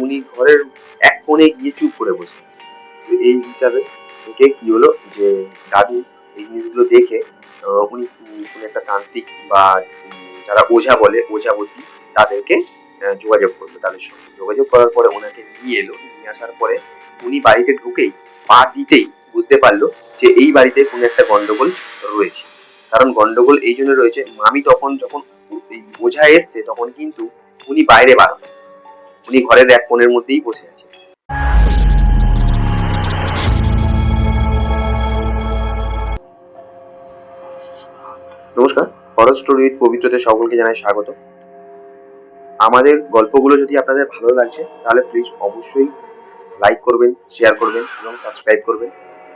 উনি ঘরের এক কোণে গিয়ে চুপ করে বসে আছে। তো এই হিসাবে থেকে কি হলো যে দাদু এই জিনিসগুলো দেখে উনি কোনো একটা তান্ত্রিক বা যারা ওঝা বলে ওঝাবতী তাদেরকে যোগাযোগ করলো, তাদের সঙ্গে যোগাযোগ করার পরে ওনাকে নিয়ে এলো। নিয়ে আসার পরে উনি বাড়িতে ঢুকেই পা দিতেই বুঝতে পারলো যে এই বাড়িতে কোনো একটা গন্ডগোল রয়েছে। কারণ গন্ডগোল এই জন্য রয়েছে, মামি তখন যখন এই ওঝা এসছে তখন কিন্তু উনি বাইরে বার হন, উনি ঘরের এক কোণের মধ্যেই বসে আছে। নমস্কার, হরর স্টোরি উইথ পবিত্রতে সকলকে জানাই স্বাগত। আমাদের গল্পগুলো যদি আপনাদের ভালো লাগছে তাহলে প্লিজ অবশ্যই লাইক করবেন, শেয়ার করবেন এবং সাবস্ক্রাইব করবেন।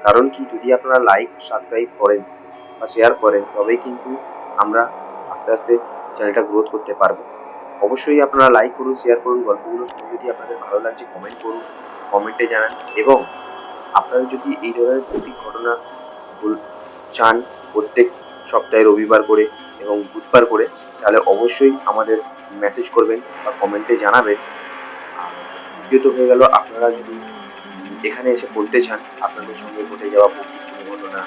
কারণ কি, যদি আপনারা লাইক সাবস্ক্রাইব করেন বা শেয়ার করেন তবেই কিন্তু আমরা আস্তে আস্তে চ্যানেলটা গ্রোথ করতে পারবো। অবশ্যই আপনারা লাইক করুন, শেয়ার করুন, গল্পগুলো শুনে যদি আপনাদের ভালো লাগছে কমেন্ট করুন, কমেন্টে জানান। এবং আপনারা যদি এই ধরনের ভৌতিক ঘটনা চান প্রত্যেক সপ্তাহে রবিবার করে এবং বুধবার করে, তাহলে অবশ্যই আমাদের মেসেজ করবেন বা কমেন্টে জানাবেন। আর দ্বিতীয়ত হয়ে গেল, আপনারা যদি এখানে এসে পড়তে চান আপনাদের সঙ্গে ঘটে যাওয়া ভৌতিক কোনো ঘটনা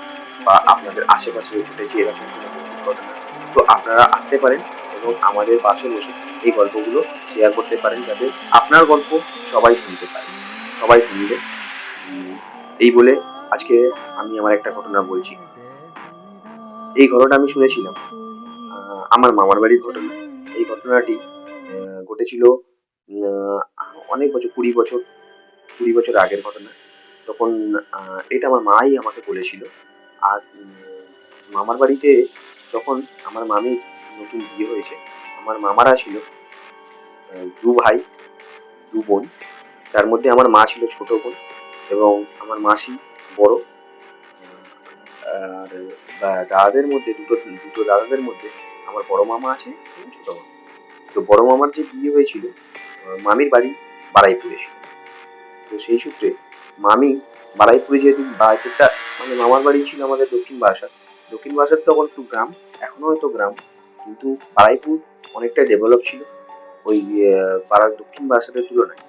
বা আপনাদের আশেপাশে ঘটেছে এরকম কোনো ভৌতিক ঘটনা, তো আপনারা আসতে পারেন এবং আমাদের পাশে বসে এই গল্পগুলো শেয়ার করতে পারেন, যাতে আপনার গল্প সবাই শুনতে পারে, সবাই শুনবে। এই বলে আজকে আমি আমার একটা ঘটনা বলছি। এই ঘটনাটা আমি শুনেছিলাম আমার মামার বাড়ির ঘটনা। এই ঘটনাটি ঘটেছিল অনেক বছর, 20 বছর আগের ঘটনা। তখন এটা আমার মাই আমাকে বলেছিল। আর মামার বাড়িতে তখন আমার মামির নতুন বিয়ে হয়েছে। আমার মামারা ছিল 2 ভাই 2 বোন। তার মধ্যে আমার মা ছিল ছোট বোন এবং আমার মাসি বড়। আর দাদাদের মধ্যে দুটো দাদাদের মধ্যে আমার বড় মামা আছে এবং ছোট মামা। তো বড় মামার যে বিয়ে হয়েছিল মামির বাড়ি বারুইপুরে ছিল। তো সেই সূত্রে মামি বারুইপুরে, যেহেতু বারুইপুরটা মানে মামার বাড়ি ছিল আমাদের দক্ষিণ বারাসাত। দক্ষিণ বারাসাত তখন একটু গ্রাম, এখনো হয়তো গ্রাম, কিন্তু বারুইপুর অনেকটা ডেভেলপ ছিল ওই পাড়ার দক্ষিণ বারাসাতের তুলনায়।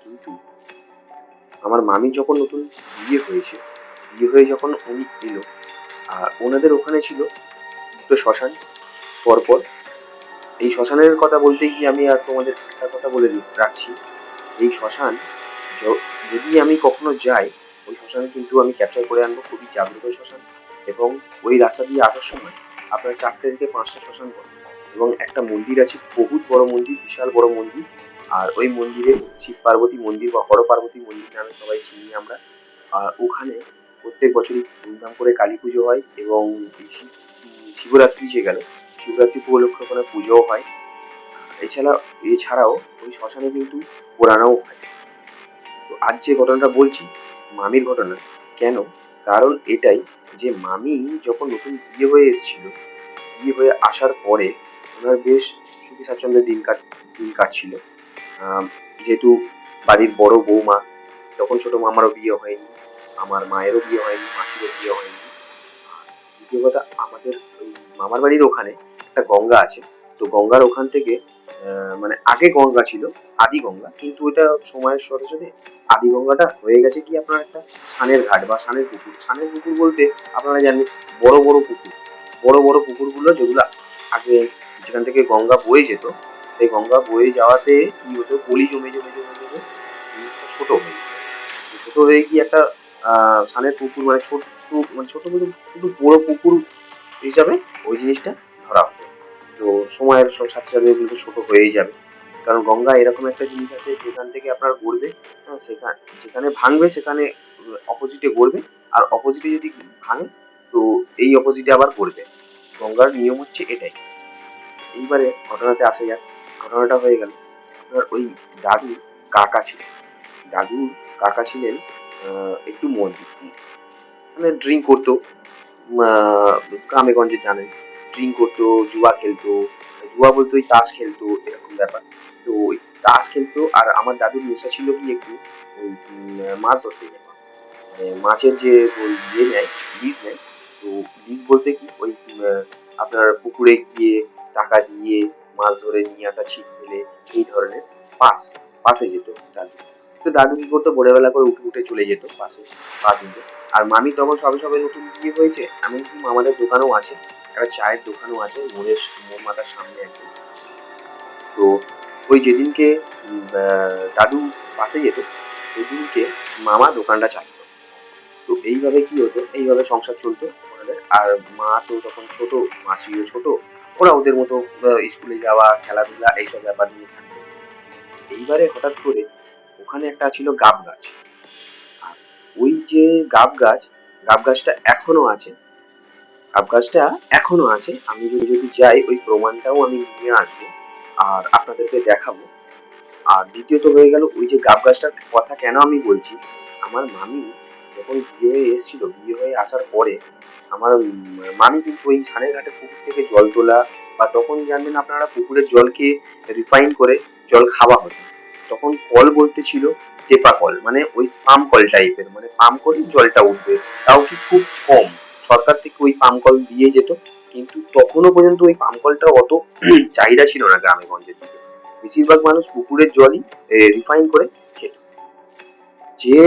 কিন্তু আমার মামি যখন নতুন বিয়ে হয়েছে, বিয়ে হয়ে যখন উনি এলো, আর ওনাদের ওখানে ছিল দুটো শ্মশান পরপর। এই শ্মশানের কথা বলতে গিয়ে আমি আর তোমাদের একটা কথা বলে রাখছি। এই শ্মশান যদি আমি কখনো যাই, ওই শ্মশানে কিন্তু আমি ক্যাপচার করে আনবো। খুবই জাগ্রত শ্মশান এবং ওই রাস্তা দিয়ে আসার সময় আপনার 4টে থেকে 5টা শ্মশান পড়ে এবং একটা মন্দির আছে, বহুত বড় মন্দির, বিশাল বড় মন্দির। আর ওই মন্দিরে শিব পার্বতী মন্দির বা হর পার্বতী মন্দির নামে সবাই চিনি আমরা। আর ওখানে প্রত্যেক বছরই ধুমধাম করে কালী পুজো হয় এবং শিবরাত্রি যে গেল, শিবরাত্রি উপলক্ষে ওখানে পুজোও হয়। এছাড়াও ওই শ্মশানে কিন্তু পোড়ানোও হয়। তো আজ যে ঘটনাটা বলছি মামির ঘটনা, কেন, কারণ এটাই যে মামি যখন নতুন বিয়ে হয়ে এসেছিল, বিয়ে হয়ে আসার পরে ওনার বেশ সুখী স্বাচ্ছন্দ্যে দিন কাটছিল। যেহেতু বাড়ির বড় বৌমা, তখন ছোট মামারও বিয়ে হয়নি, আমার মায়েরও বিয়ে হয়নি, মাসিরও বিয়ে হয়নি। দ্বিতীয় কথা, আমাদের ওই মামার বাড়ির ওখানে একটা গঙ্গা আছে। তো গঙ্গার ওখান থেকে মানে আগে গঙ্গা ছিল, আদি গঙ্গা, কিন্তু ওটা সময়ের সাথে সাথে আদি গঙ্গাটা হয়ে গেছে কি আপনার একটা ছানের ঘাট বা ছানের পুকুর। ছানের পুকুর বলতে আপনারা জানেন বড় বড় পুকুর, বড় বড় পুকুরগুলো যেগুলো আগে যেখান থেকে গঙ্গা বয়ে যেত, সেই গঙ্গা বয়ে যাওয়াতে কি হতো, পলি জমে জমে জমে জমে জিনিসটা ছোট হয়ে যেত। ছোট হয়ে গিয়ে একটা ছানের পুকুর মানে ছোট বলতে একটু বড় পুকুর হিসাবে ওই জিনিসটা ধরা হতো। তো সময়ের সাথে সাথে কিন্তু ছোট হয়েই যাবে, কারণ গঙ্গা এরকম একটা জিনিস আছে যেখান থেকে আপনার গড়বে, যেখানে ভাঙবে সেখানে অপোজিটে গড়বে, আর অপোজিটে যদি ভাঙে তো এই অপোজিটে আবার গড়বে। গঙ্গার নিয়ম হচ্ছে এটাই। এইবারে ঘটনাতে আসা যাক। ঘটনাটা হয়ে গেল আপনার ওই দাদু কাকা ছিল। দাদুর কাকা ছিলেন একটু মানে ড্রিঙ্ক করতো, গ্রামে গঞ্জে জানেন, ড্রিঙ্ক করতো, জুয়া খেলতো। জুয়া বলতে ওই তাস খেলতো, এরকম ব্যাপার। তো ওই তাস খেলতো। আর আমার দাদুর নেশা ছিল কি একটু ওই মাছ ধরতে যাওয়া, মানে মাছের যে ওই নেয়, লিজ নেয়। তো লিজ বলতে কি ওই আপনার পুকুরে গিয়ে টাকা দিয়ে মাছ ধরে নিয়ে আসা, ছিপ ফেলে, এই ধরনের পাস। পাশে যেত দাদু। তো দাদু কি করতো, ভোরবেলা করে উঠে উঠে চলে যেত পাশ দিতে। আর মামি তখন সবে সবে নতুন বিয়ে হয়েছে, এমনকি আমাদের দোকানও আছে, একটা চায়ের দোকানও আছে মোড় মাথার সামনে একদম। তো ওই যেদিনকে দাদু পাশে যেত, সেদিনকে মামা দোকানটা চালাতো। তো এইভাবে কি হতো, এইভাবে সংসার চলতো ওনাদের। আর মা তো তখন ছোট, মাসিও ছোট, ওরা ওদের মতো স্কুলে যাওয়া, খেলাধুলা এইসব ব্যাপার নিয়ে থাকতো। এইবারে হঠাৎ করে ওখানে একটা ছিল গাব গাছ। আর ওই যে গাব গাছটা এখনো আছে। গাব গাছটা এখনো আছে, আমি যদি যাই ওই প্রমাণটাও আমি নিয়ে আসবো আর আপনাদেরকে দেখাবো। আর দ্বিতীয়ত হয়ে গেল, ওই যে গাব গাছটার কথা কেন আমি বলছি, আমার মামি যখন বিয়ে হয়ে এসেছিল, বিয়ে হয়ে আসার পরে আমার মামি কিন্তু ওই সানের ঘাটে পুকুর থেকে জল তোলা, বা তখন জানবেন আপনারা পুকুরের জলকে রিফাইন করে জল খাওয়া হতো। তখন কল বলতে ছিল টেপা কল, মানে ওই পাম কল টাইপের, মানে পাম্প করে জলটা উঠবে, তাও কি খুব কম। সরকার থেকে ওই পাম কল দিয়ে যেত, কিন্তু তখনও পর্যন্ত ওই পাম কলটা অত চাহিদা ছিল না গ্রামে গঞ্জের দিকে। বেশিরভাগ মানুষ পুকুরের জলই রিফাইন করে খেত। যে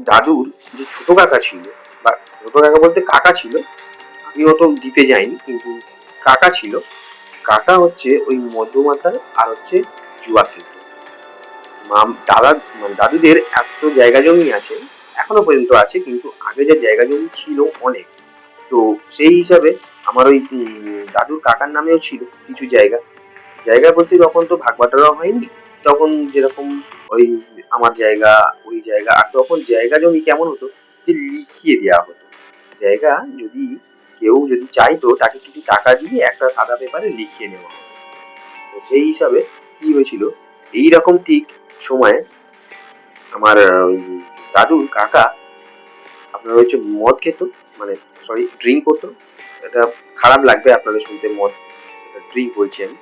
দাদুর যে ছোট কাকা ছিল, বা ছোট কাকা বলতে কাকা ছিল, আমি অত ডিপে যাইনি, কিন্তু কাকা ছিল। কাকা হচ্ছে ওই মধ্যমাতার আর হচ্ছে জুয়া খেলতো। দাদা মানে দাদুদের এত জায়গা জমি আছে, এখনো পর্যন্ত আছে, কিন্তু আগে যে জায়গা জমি ছিল অনেক। তো সেই হিসাবে আমার ওই দাদুর কাকার নামেও ছিল কিছু জায়গা। জায়গা বলতে তখন তো ভাগ বাটোয়ারা হয়নি, তখন যেরকম ওই আমার জায়গা, ওই জায়গা। আর তখন জায়গা জমি কেমন হতো, যে লিখিয়ে দেওয়া হতো জায়গা। যদি কেউ যদি চাইতো, তাকে কিছু টাকা দিয়ে একটা সাদা পেপারে লিখিয়ে নেওয়া হতো। তো সেই হিসাবে কি হয়েছিল, এইরকম ঠিক সময়ে আমার ওই দাদুর কাকা আপনার হচ্ছে মদ খেত, মানে সরি ড্রিঙ্ক করতো। এটা খারাপ লাগবে আপনাদের শুনতে, মদ ড্রিঙ্ক বলছি আমি,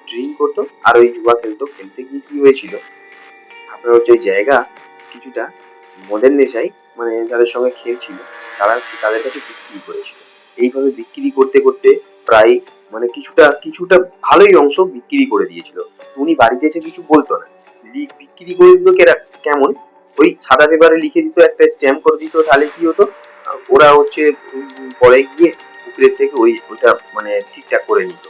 ড্রিঙ্ক করতো আর ওই জুয়া খেলতো। খেলতে গিয়ে কি হয়েছিল, আপনার হচ্ছে ওই জায়গা কিছুটা মদের নেশায়, মানে যাদের সঙ্গে খেলছিল তারা তাদের কাছে বিক্রি করেছিল। এইভাবে বিক্রি করতে করতে প্রায় মানে কিছুটা কিছুটা ভালোই অংশ বিক্রি করে দিয়েছিল। উনি বাড়িতে এসে কিছু বলতো না, বিক্রি করে দিত কেমন, ওই সাদা পেপারে লিখে দিত, একটা স্ট্যাম্প করে দিত, তাহলে কি হতো, ওরা হচ্ছে পরে গিয়ে পুকুরের থেকে ওইটা মানে ঠিকঠাক করে নিত।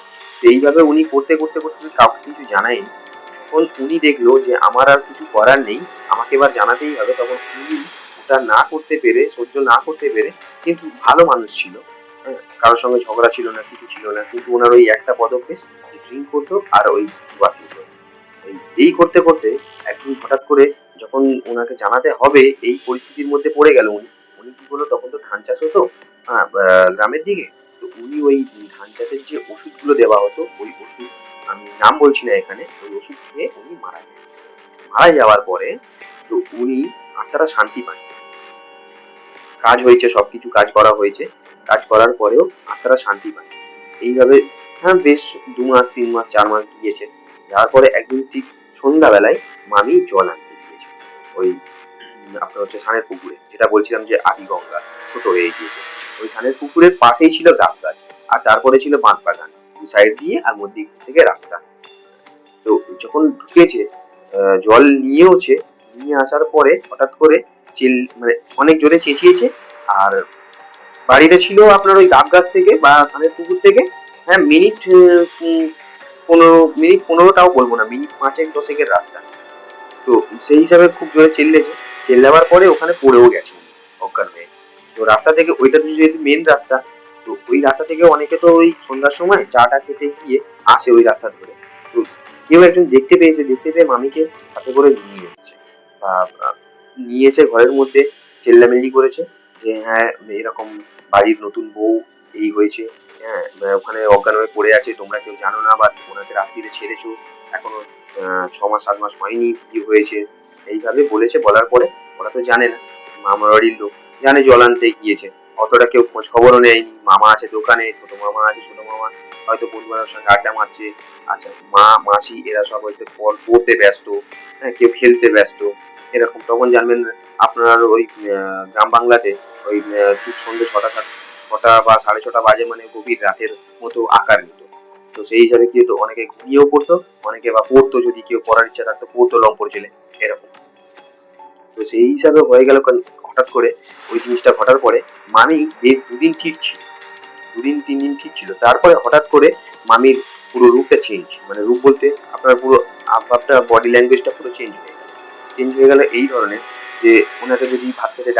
এইভাবে উনি করতে করতে করতে কাউকে কিছু জানায়নি। যখন উনি দেখলো যে আমার আর কিছু করার নেই, আমাকে এবার জানাতেই হবে, তখন উনি ওটা না করতে পেরে, সহ্য না করতে পেরে, কিন্তু ভালো মানুষ ছিল, কারোর সঙ্গে ঝগড়া ছিল না, কিছু ছিল না, কিন্তু ওনার ওই একটা পদক্ষেপ, ড্রিঙ্ক করতো আর ওই জুয়া খেলতো। এই করতে করতে একদিন হঠাৎ করে যখন ওনাকে জানাতে হবে, এই পরিস্থিতির মধ্যে পড়ে গেল উনি। উনি কি করলো, তখন তো ধান চাষ হতো গ্রামের দিকে। তো উনি ওই ধান চাষের যে ওষুধগুলো দেওয়া হতো, ওই ওষুধ, আমি নাম বলছি না এখানে, ওই ওষুধ খেয়ে উনি মারা যায়। মারা যাওয়ার পরে তো উনি আত্মারা শান্তি পান। কাজ হয়েছে, সবকিছু কাজ করা হয়েছে, কাজ করার পরেও আত্মারা শান্তি পান। এইভাবে হ্যাঁ বেশ 2 মাস 3 মাস 4 মাস গিয়েছে। যাওয়ার পরে একদিন ঠিক সন্ধ্যাবেলায় মামি জল আনতে গিয়েছে ওই আপনার হচ্ছে সানের পুকুরে, যেটা বলছিলাম যে আদি গঙ্গা ছোট হয়ে গিয়েছে। ওই সানের পুকুরের পাশেই ছিল গাব গাছ, আর তারপরে ছিল বাঁশ বাগান, দু সাইড দিয়ে, আর মধ্যিখ থেকে রাস্তা। তো যখন ঢুকেছে, জল নিয়েওছে, নিয়ে আসার পরে হঠাৎ করে মানে অনেক জোরে চেঁচিয়েছে। আর বাড়িটা ছিল আপনার ওই গাব গাছ থেকে বা সানের পুকুর থেকে, হ্যাঁ মিনিট 15 তাও বলবো না, মিনিট 5-10 রাস্তা। তো সেই হিসাবে খুব জোরে চেল্লেছে, চেল্লাবার পরে ওখানে পড়েও গেছে অজ্ঞান হয়ে। তো রাস্তা থেকে, ওইটা যেহেতু মেন রাস্তা, তো ওই রাস্তা থেকে অনেকে তো ওই সন্ধ্যার সময় চাটা খেতে গিয়ে আসে ওই রাস্তা ধরে। তো কেউ একজন দেখতে পেয়েছে, দেখতে পেয়ে মামিকে সাথে করে নিয়ে এসছে, বা নিয়ে এসে ঘরের মধ্যে চেল্লামেল্লি করেছে যে হ্যাঁ এরকম বাড়ির নতুন বউ এই হয়েছে, হ্যাঁ ওখানে অজ্ঞান হয়ে পড়ে আছে, তোমরা কেউ জানো না, বা ওনাকে রাত্রিরে ছেড়েছো, এখনো 6 মাস 7 মাস হয়নি, কি হয়েছে, এইভাবে বলেছে। বলার পরে ওরা তো জানে না, মামার বাড়ির লোক জানে জল আনতে গিয়েছে, অতটা কেউ খোঁজ খবরও নেয়নি। মামা আছে দোকানে, ছোট মামা আছে, ছোট মামা হয়তো বন্ধুবান্ধবের সঙ্গে আড্ডা মারছে, আচ্ছা মা মাসি এরা সব হয়তো পড়তে ব্যস্ত, হ্যাঁ কেউ খেলতে ব্যস্ত, এরকম। তখন জানবেন আপনার ওই গ্রাম বাংলাতে ওই ঠিক সন্ধ্যে 6টা বা 6:30 বাজে, মানে গভীর রাতের মতো আকার নিত। তো সেই হিসাবে কি হতো, অনেকে ঘুমিয়েও পড়তো, অনেকে বা পড়তো, যদি কেউ পড়ার ইচ্ছা থাকতো পড়তো লম্পট ছেলে এরকম। তো সেই হিসাবে হয়ে গেল হঠাৎ করে ওই জিনিসটা ঘটার পরে মামি বেশ দুদিন ঠিক ছিল, 2-3 দিন ঠিক ছিল। তারপরে হঠাৎ করে মামির পুরো রূপটা চেঞ্জ, মানে রূপ বলতে আপনার পুরো ভাবটা, বডি ল্যাঙ্গুয়েজটা পুরো চেঞ্জ হয়ে গেল। চেঞ্জ হয়ে গেল এই ধরনের যে ওনাকে যদি ভাত খেতে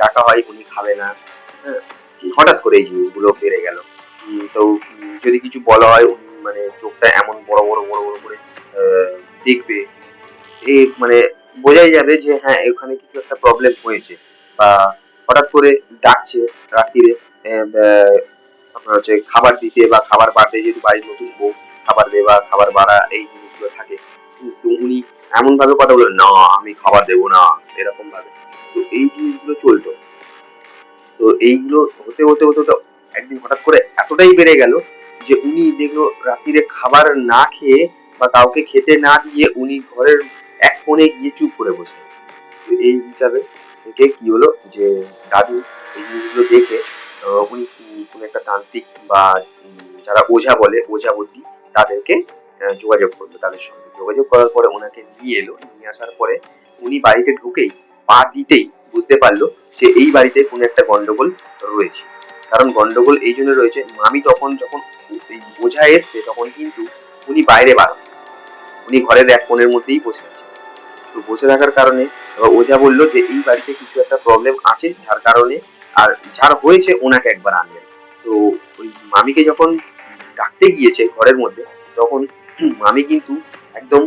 ডাকা হয় উনি খাবে না। হ্যাঁ, হঠাৎ করে এই জিনিসগুলো বেড়ে গেল। তো যদি কিছু বলা হয় উনি মানে চোখটা এমন বড় বড় বড় বড় করে দেখবে, এই মানে বোঝাই যাবে যে হ্যাঁ এখানে কিছু একটা প্রবলেম হয়েছে। বা হঠাৎ করে ডাকছে রাত্রিরে, আপনার হচ্ছে খাবার দিতে বা খাবার বাড়তে, যেহেতু বাড়ির নতুন বউ, খাবার দেওয়া খাবার বাড়া এই জিনিসগুলো থাকে। তো উনি এমন ভাবে কথা বললেন, না আমি খাবার দেবো না, এরকম ভাবে। তো এই জিনিসগুলো চলতো। তো এইগুলো হতে হতে হতে হতে একদিন হঠাৎ করে এতটাই বেড়ে গেল যে উনি দেখলো রাত্রিরে খাবার না খেয়ে বা কাউকে খেতে না দিয়ে উনি ঘরের এক কোণে গিয়ে চুপ করে বসে আছে। তো এই হিসাবে থেকে কি হলো যে দাদু এই জিনিসগুলো দেখে উনি কোনো একটা তান্ত্রিক বা যারা ওঝা বলে, ওঝা বুদ্ধি, তাদেরকে যোগাযোগ করলো, তাদের সঙ্গে যোগাযোগ করার পরে ওনাকে নিয়ে এলো। নিয়ে আসার পরে উনি বাড়িতে ঢুকেই পা দিতেই বুঝতে পারলো যে এই বাড়িতে কোনো একটা গন্ডগোল রয়েছে। কারণ গন্ডগোল এই জন্য রয়েছে, মামি তখন যখন এই ওঝা এসছে তখন কিন্তু উনি বাইরে বার, উনি ঘরের এক কোণের মধ্যেই বসে আছে। তো বসে থাকার কারণে ওঝা বললো যে এই বাড়িতে কিছু একটা প্রবলেম আছে, যার কারণে আর যার হয়েছে ওনাকে একবার আনবেন। তো ওই মামিকে যখন ডাকতে গিয়েছে ঘরের মধ্যে, তখন মামি কিন্তু একদম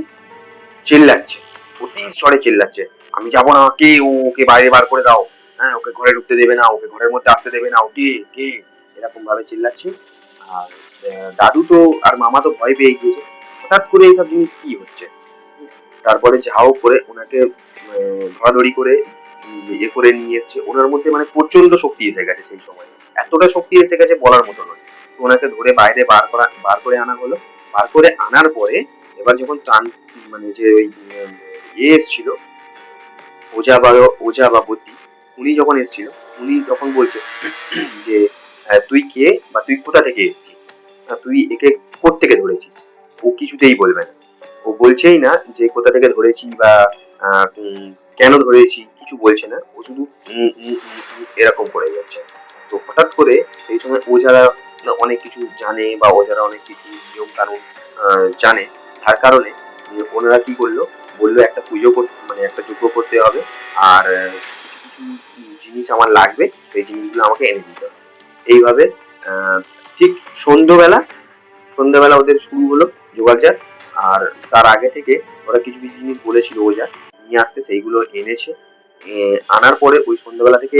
চিল্লাচ্ছে, অতি স্বরে চিল্লাচ্ছে, আমি যাবো না, কে ও, ওকে বাইরে বার করে দাও, হ্যাঁ ওকে ঘরে ঢুকতে দেবে না, ওকে ঘরের মধ্যে আসতে দেবে না, ও কে কে, এরকম ভাবে চিল্লাচ্ছে। আর দাদু তো আর মামা তো ভয় পেয়ে গিয়েছে, হঠাৎ করে এইসব জিনিস কি হচ্ছে। তারপরে যাও করে ওনাকে ধরাধরি করে ইয়ে করে নিয়ে এসছে। ওনার মধ্যে মানে প্রচন্ড শক্তি এসে গেছে সেই সময়, এতটা শক্তি এসে গেছে বলার মতো নয়। তো ওনাকে ধরে বাইরে বার করে আনা হলো। বার করে আনার পরে এবার যখন মানে যে ওই ইয়ে এসছিল, ওঝা বা বদ্যি, উনি যখন এসছিল, উনি তখন বলছে যে তুই কে বা তুই কোথা থেকে এসছিস, তুই একে কোত্থেকে ধরেছিস। ও কিছুতেই বলবে না, ও বলছেই না যে কোথা থেকে ধরেছি বা কেন ধরেছি, কিছু বলছে না। ও শুধু এরকম করে যাচ্ছে। তো হঠাৎ করে সেই সময় ওঝারা অনেক কিছু জানে বা ওঝারা অনেক কিছু নিয়ম কানুন জানে, তার কারণে ওনারা কি করলো, বললো একটা পুজো করতে, মানে একটা যজ্ঞ করতে হবে, আর কিছু কিছু জিনিস আমার লাগবে, সেই জিনিসগুলো আমাকে এনে দিতে হবে। এইভাবে ঠিক সন্ধ্যেবেলা ওদের শুরু হলো যোগাযোগ। আর তার আগে থেকে ওরা কিছু কিছু জিনিস বলেছিল ওঝা নিয়ে আসতে, সেইগুলো এনেছে। আনার পরে ওই সন্ধ্যেবেলা থেকে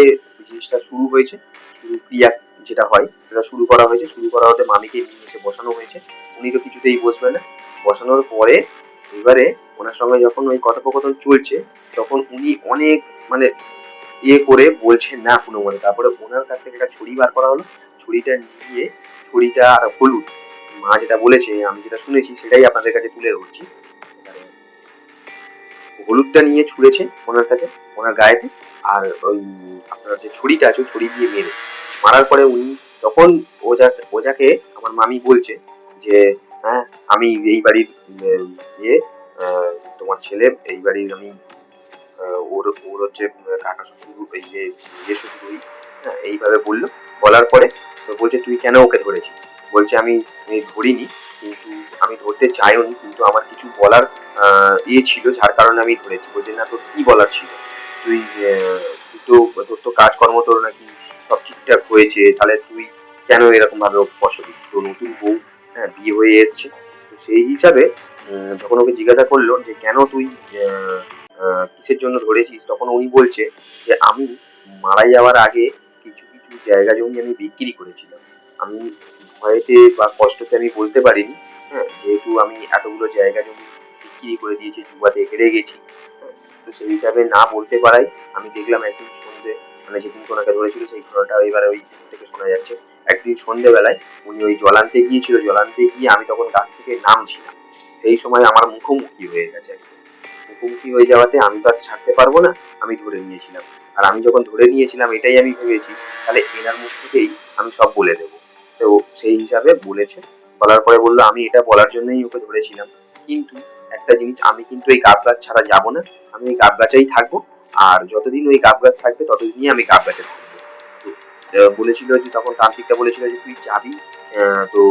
জিনিসটা শুরু হয়েছে, শুরু ক্রিয়া যেটা হয় সেটা শুরু করা হয়েছে। শুরু করা হতে মামিকে নিয়ে এসে বসানো হয়েছে, উনি তো কিছুতেই বসবে না। বসানোর পরে এবারে ওনার সঙ্গে যখন ওই কথোপকথন চলছে, তখন উনি অনেক মানে ইয়ে করে বলছেন না কোনো মতে। তারপরে ওনার কাছ থেকে একটা ছুরি বার করা হলো, ছুরিটা নিয়ে, ছুরিটা আর হলুদ, মা যেটা বলেছে আমি যেটা শুনেছি সেটাই আপনাদের কাছে তুলে ধরছি। হলুদটা নিয়ে ছুঁড়েছে ওনার কাছে, ওনার গায়েতে। আর ওই আপনার যে ছুরিটা আছে ছুরি দিয়ে মারার পরে উনি তখন ওঝাকে আমার মামি বলছে যে হ্যাঁ আমি এই বাড়ির ইয়ে তোমার ছেলে, এই বাড়ির আমি ওর ওর হচ্ছে কাকা শ্বশুর, এই যে ইয়ে শ্বশুর হই। হ্যাঁ এইভাবে বললো। বলার পরে তো বলছে তুই কেন ওকে ধরেছিস। বলছে আমি ধরিনি, কিন্তু আমি ধরতে চাইওনি, কিন্তু আমার কিছু বলার ইয়ে ছিল যার কারণে আমি ধরেছি। বলছে না তোর কি বলার ছিল, তুই তো তোর তো কাজকর্ম তোর নাকি সব ঠিকঠাক হয়েছে, তাহলে তুই কেন এরকম ভাবে কষ্ট দিচ্ছিস, তোর নতুন বউ, হ্যাঁ বিয়ে হয়ে এসছে। তো সেই হিসাবে যখন ওকে জিজ্ঞাসা করলো যে কেন তুই কিসের জন্য ধরেছিস, তখন উনি বলছে যে আমি মারা যাওয়ার আগে কিছু কিছু জায়গা জমি আমি বিক্রি করেছিলাম। আমি ভয়েতে বা কষ্টতে আমি বলতে পারিনি, হ্যাঁ যেহেতু আমি এতগুলো জায়গা জমি বিক্রি করে দিয়েছি, জুয়াতে হেরে গেছি। তো সেই হিসাবে না বলতে পারাই আমি দেখলাম একদিন সন্ধ্যে, মানে যেদিন ওনাকে ধরেছিল সেই ঘটনাটা এবার ওই থেকে শোনা যাচ্ছে। একদিন সন্ধ্যেবেলায় উনি ওই জল আনতে গিয়েছিল, জল আনতে গিয়ে আমি তখন গাছ থেকে নামছিলাম, সেই সময় আমার মুখোমুখি হয়ে গেছে। মুখোমুখি হয়ে যাওয়াতে আমি তো আর ছাড়তে পারবো না, আমি ধরে নিয়েছিলাম। আর আমি যখন ধরে নিয়েছিলাম এটাই আমি ভেবেছি তাহলে এনার মুখ থেকেই আমি সব বলে দেবো। তো সেই হিসাবে বলেছে। বলার পরে বললো আমি এটা বলার জন্যই ওকে ধরেছিলাম, কিন্তু একটা জিনিস, আমি কিন্তু এই গাব গাছ ছাড়া যাবো না, আমি ওই গাব গাছেই থাকবো, আর যতদিন ওই গাব গাছ থাকবে ততদিনই আমি গাব গাছে থাকবো। তো বলেছিল যে, তখন তান্ত্রিকটা বলেছিল যে তুই যাবি, তো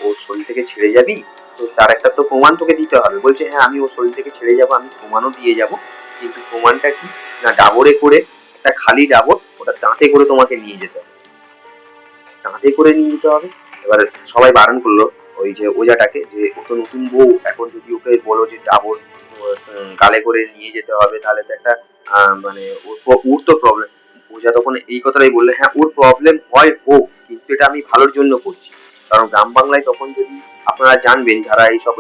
ওর শরীর থেকে ছেড়ে যাবি, তো তার একটা তো প্রমাণ তোকে দিতে হবে। বলছে হ্যাঁ আমি ওর শরীর থেকে ছেড়ে যাবো, আমি প্রমাণও দিয়ে যাব, কিন্তু প্রমাণটা কি না, ডাবরে করে, একটা খালি ডাবর, ওটা দাঁতে করে তোমাকে নিয়ে যেতে হবে, দাঁতে করে নিয়ে যেতে হবে। এবার সবাই বারণ করলো ওই যে ওজাটাকে, যে ও তো নতুন বউ, এখন যদি ওকে বলো যে ডাবর গালে করে নিয়ে যেতে হবে, তাহলে তো একটা মানে ওর তো প্রবলেম। ওজা তখন এই কথাটাই বললে, হ্যাঁ ওর প্রবলেম হয় হোক, কিন্তু এটা আমি ভালোর জন্য করছি। কারণ গ্রাম বাংলায় তখন যদি আপনারা জানবেন, যারা এইসব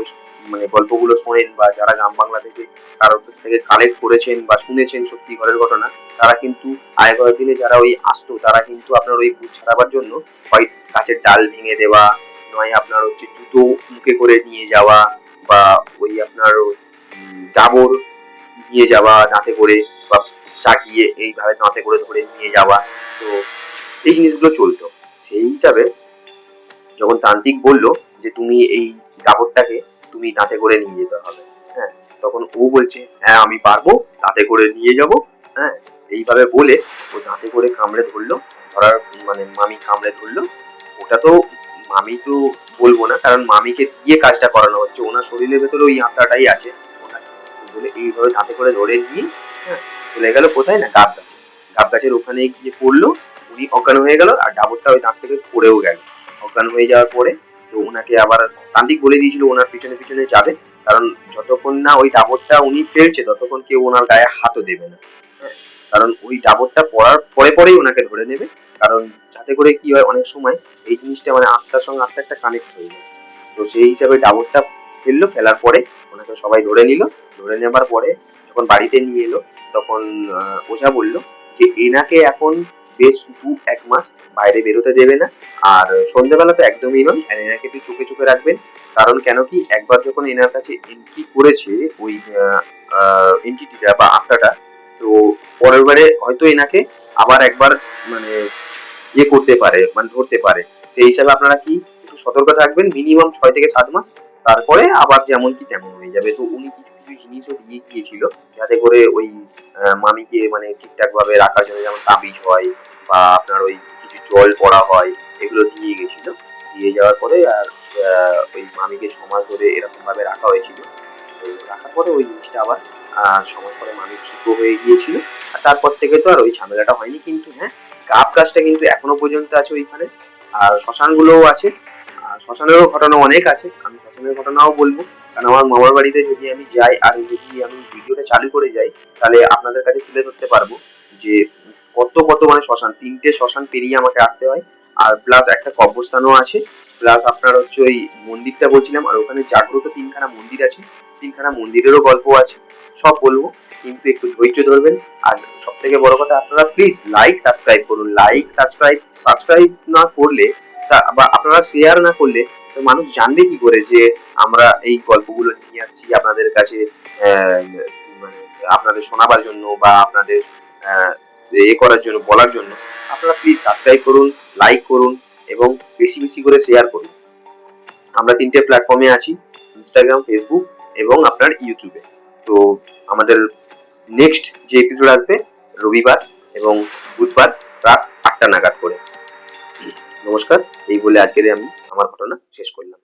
মানে গল্পগুলো শোনেন, বা যারা গ্রাম বাংলা থেকে কারোর কাছ থেকে কালেক্ট করেছেন বা শুনেছেন সত্যি ঘরের ঘটনা, তারা কিন্তু আগেকার দিনে যারা ওই আসতো, তারা কিন্তু আপনার ওই ভূত ছাড়াবার জন্য হয় গাছের ডাল ভেঙে দেওয়া, নয় আপনার হচ্ছে জুতো মুখে করে নিয়ে যাওয়া, বা ওই আপনার ডাবর নিয়ে যাওয়া দাঁতে করে, বা চাকিয়ে এইভাবে দাঁতে করে ধরে নিয়ে যাওয়া। তো এই জিনিসগুলো চলতো। সেই হিসাবে যখন তান্ত্রিক বলল যে তুমি এই ডাবরটাকে তুমি দাঁতে করে নিয়ে যেতে হবে, হ্যাঁ, তখন ও বলছে হ্যাঁ আমি পারবো, দাঁতে করে নিয়ে যাব। হ্যাঁ, এইভাবে বলে ও দাঁতে করে কামড়ে ধরলো, ধরার মানে মামি কামড়ে ধরলো। ওটা তো মামি তো বলবো না, কারণ মামিকে দিয়ে কাজটা করানো হচ্ছে, ওনার শরীরের ভেতরে ওই আত্মাটাই আছে ওনার। বলে এইভাবে দাঁতে করে ধরে নিয়ে, হ্যাঁ, চলে গেল কোথায় না গাব গাছে। গাব গাছের ওখানে গিয়ে পড়লো, উনি অজ্ঞান হয়ে গেল, আর ডাবরটা ওই দাঁত থেকে পড়েও গেল। অজ্ঞান হয়ে যাওয়ার পরে তো ওনাকে আবার তান্ত্রিক বলে দিয়েছিল ওনার পিছনে পিছনে যাবে, কারণ যতক্ষণ না ওই ডাবরটা উনি ফেলছে ততক্ষণ কেউ ওনার গায়ে হাতও দেবে না। হ্যাঁ, কারণ ওই ডাবরটা পড়ার পরে পরেই ওনাকে ধরে নেবে, কারণ যাতে করে কি হয় অনেক সময় এই জিনিসটা মানে আত্মার সঙ্গে আত্মা একটা কানেক্ট হয়ে যায়। তো সেই হিসাবে ডাবরটা ফেললো, ফেলার পরে ওনাকে সবাই ধরে নিল। ধরে নেবার পরে যখন বাড়িতে নিয়ে এলো, তখন ওঝা বলল যে এনাকে এখন বেশ ২-১ মাস বাইরে বেরোতে দেবে না, আর সন্ধ্যেবেলা তো একদমই নয়, আর এনাকে একটু চোখে চোখে রাখবেন। কারণ কেন কি, একবার যখন এনার কাছে এন্ট্রি করেছে ওই এন্টিটিটা বা আত্মাটা, তো পরের বারে হয়তো এনাকে আবার একবার মানে ইয়ে করতে পারে, মানে ধরতে পারে। সেই হিসাবে আপনারা কি একটু সতর্ক থাকবেন, মিনিমাম ৬ থেকে ৭ মাস, তারপরে আবার যেমন কি তেমন হয়ে যাবে। তো উনি কিছু কিছু জিনিসও দিয়ে গিয়েছিল, যাতে করে ওই মামিকে মানে ঠিকঠাক ভাবে রাখার জন্য, যেমন তাবিজ হয় বা আপনার ওই কিছু জল পড়া হয়, এগুলো দিয়ে গেছিল। দিয়ে যাওয়ার পরে আর ওই মামিকে ৬ মাস ধরে এরকম ভাবে রাখা হয়েছিল। তো রাখার পরে ওই জিনিসটা আবার ৬ মাস পরে মামি ঠিকও হয়ে গিয়েছিল। আর তারপর থেকে তো আর ওই ঝামেলাটা হয়নি। কিন্তু হ্যাঁ, গাব গাছটা কিন্তু এখনো পর্যন্ত আছে ওইখানে, আর শ্মশানগুলোও আছে। আর শ্মশানেরও ঘটনা অনেক আছে, আমি শ্মশানের ঘটনাও বলবো, কারণ আমার মামার বাড়িতে যদি আমি যাই আর যদি আমি ভিডিওটা চালু করে যাই, তাহলে আপনাদের কাছে তুলে ধরতে পারবো যে কত কত মানে শ্মশান, ৩টে শ্মশান পেরিয়ে আমাকে আসতে হয়, আর প্লাস একটা কবরস্থানও আছে, প্লাস আপনার হচ্ছে ওই মন্দিরটা বলছিলাম, আর ওখানে জাগ্রত ৩খানা মন্দির আছে, ৩খানা মন্দিরেরও গল্প আছে, সব বলবো, কিন্তু একটু ধৈর্য ধরবেন। আর সব থেকে বড় কথা, আপনারা প্লিজ লাইক সাবস্ক্রাইব করুন। লাইক সাবস্ক্রাইব না করলে বা আপনারা শেয়ার না করলে তো মানুষ জানবে কি করে যে আমরা এই গল্পগুলো নিয়ে আসছি আপনাদের কাছে, মানে আপনাদের শোনাবার জন্য বা আপনাদের করার জন্য, বলার জন্য। আপনারা প্লিজ সাবস্ক্রাইব করুন, লাইক করুন, এবং বেশি বেশি করে শেয়ার করুন। আমরা ৩টে প্ল্যাটফর্মে আছি, ইনস্টাগ্রাম, ফেসবুক এবং আপনার ইউটিউবে। তো আমাদের নেক্সট যে এপিসোড আসবে রবিবার এবং বুধবার রাত ৮টা নাগাদ করে। নমস্কার, এই বলে আজকের আমি আমার ঘটনা শেষ করলাম।